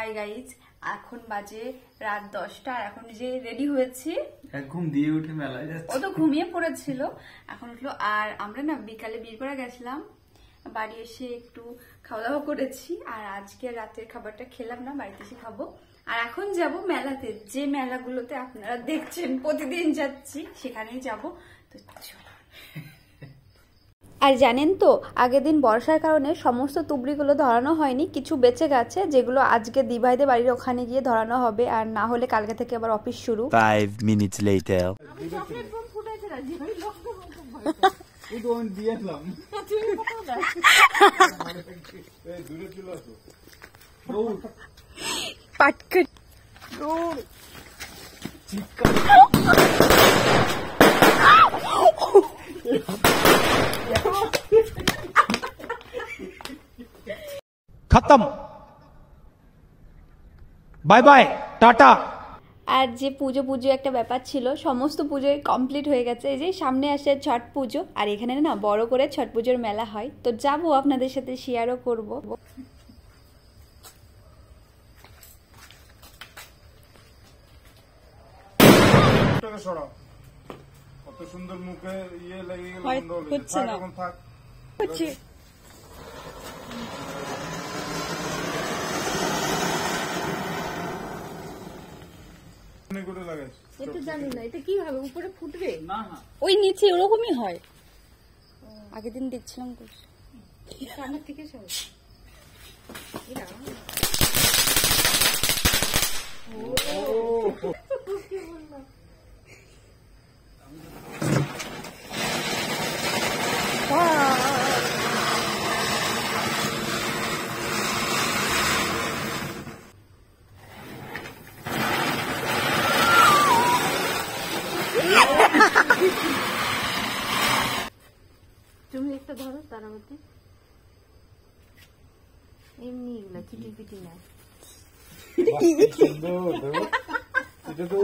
Hi guys, এখন বাজে রাত 10টা আর এখন যে রেডি হয়েছি। ঘুম দিয়ে উঠে মেলায় যাচ্ছে। ও তো ঘুমিয়ে পড়েছিল, এখন উঠলো। আর আমরা না বিকালে বীরপাড়া গেছিলাম, বাড়ি এসে একটু খাওয়া দাওয়া করেছি। আর আজকে রাতের খাবারটা খেলাম না, বাড়িতে এসে খাবো। আর এখন যাব মেলাতে, যে মেলাগুলোতে আপনারা দেখছেন প্রতিদিন যাচ্ছি সেখানেই যাব। তো চলো। আর জানেন তো, আগের দিন বর্ষার কারণে সমস্ত তুবড়িগুলো ধরানো হয়নি, কিছু বেঁচে গেছে, যেগুলো আজকে দিভাইদের বাড়ির ওখানে গিয়ে ধরানো হবে। আর না হলে কালকে থেকে আবার অফিস শুরু। 5 minutes later. পাটকেট खत्म, बाय बाय टाटा। আর যে পুজো পুজো একটা ব্যাপার ছিল, সমস্ত পুজোই কমপ্লিট হয়ে গেছে। এই যে সামনে আসে ছট পুজো, আর এখানে না বড় করে ছট পুজোর মেলা হয়, তো যাবো আপনাদের সাথে শেয়ারও করব। কত সুন্দর মুখে ইয়ে লেগে গেল, হচ্ছে না, হচ্ছে এটা জানি না, এটা কি হবে, উপরে ফুটবে না? ওই নিচে ওরকমই হয়, আগের দিন দেখছিলাম। আমার থেকে সব তুমি একটা ধরো, তার মধ্যে এমনি এগুলা চিটি পিটি না। এটা তো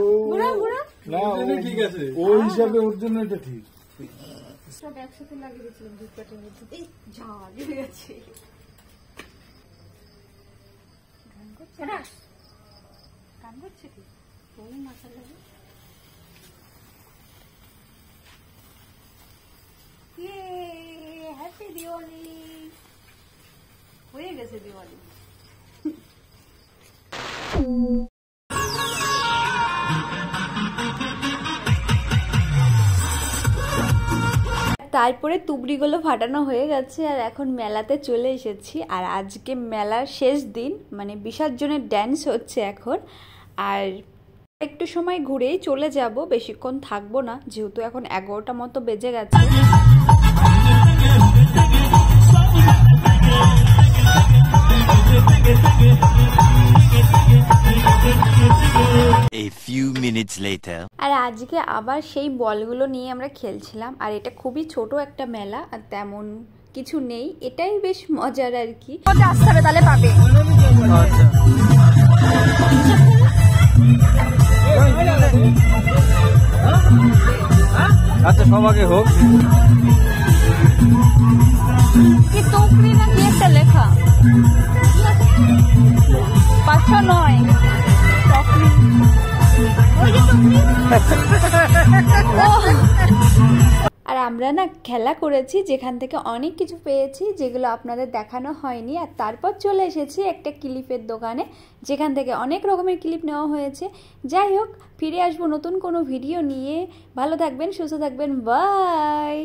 না, ঠিক আছে, ওই হিসাবে ওর জন্য এটা ঠিক। সব একসাথে লাগিয়ে দিয়েছিলাম দুধ পাটের মধ্যে, এই ঝাল হয়ে গেছে। গান করছে কি ওই মাথা লাগে। হ্যাপি দিওয়ালি, হয়ে গেছে দিওয়ালি। তারপরে তুবড়িগুলো ফাটানো হয়ে গেছে, আর এখন মেলাতে চলে এসেছি। আর আজকে মেলার শেষ দিন, মানে বিসর্জনের ড্যান্স হচ্ছে এখন। আর একটু সময় ঘুরেই চলে যাব, বেশিক্ষণ থাকবো না, যেহেতু এখন 11টা মতো বেজে গেছে। A few minutes later. আর আজকে আবার সেই বলগুলো নিয়ে আমরা খেলছিলাম। আর এটা খুবই ছোট একটা মেলা, আর তেমন কিছু নেই, এটাই বেশ মজার আর কি। আসতে হবে তাহলে পাবে। আচ্ছা, সবাইকে হোক। কি টুকরি না কি একটা লেখা, 509 আর আমরা না খেলা করেছি, যেখান থেকে অনেক কিছু পেয়েছি, যেগুলো আপনাদের দেখানো হয়নি। আর তারপর চলে এসেছি একটা ক্লিপের দোকানে, যেখান থেকে অনেক রকমের ক্লিপ নেওয়া হয়েছে। যাই হোক, ফিরে আসবো নতুন কোনো ভিডিও নিয়ে। ভালো থাকবেন, সুস্থ থাকবেন, বাই।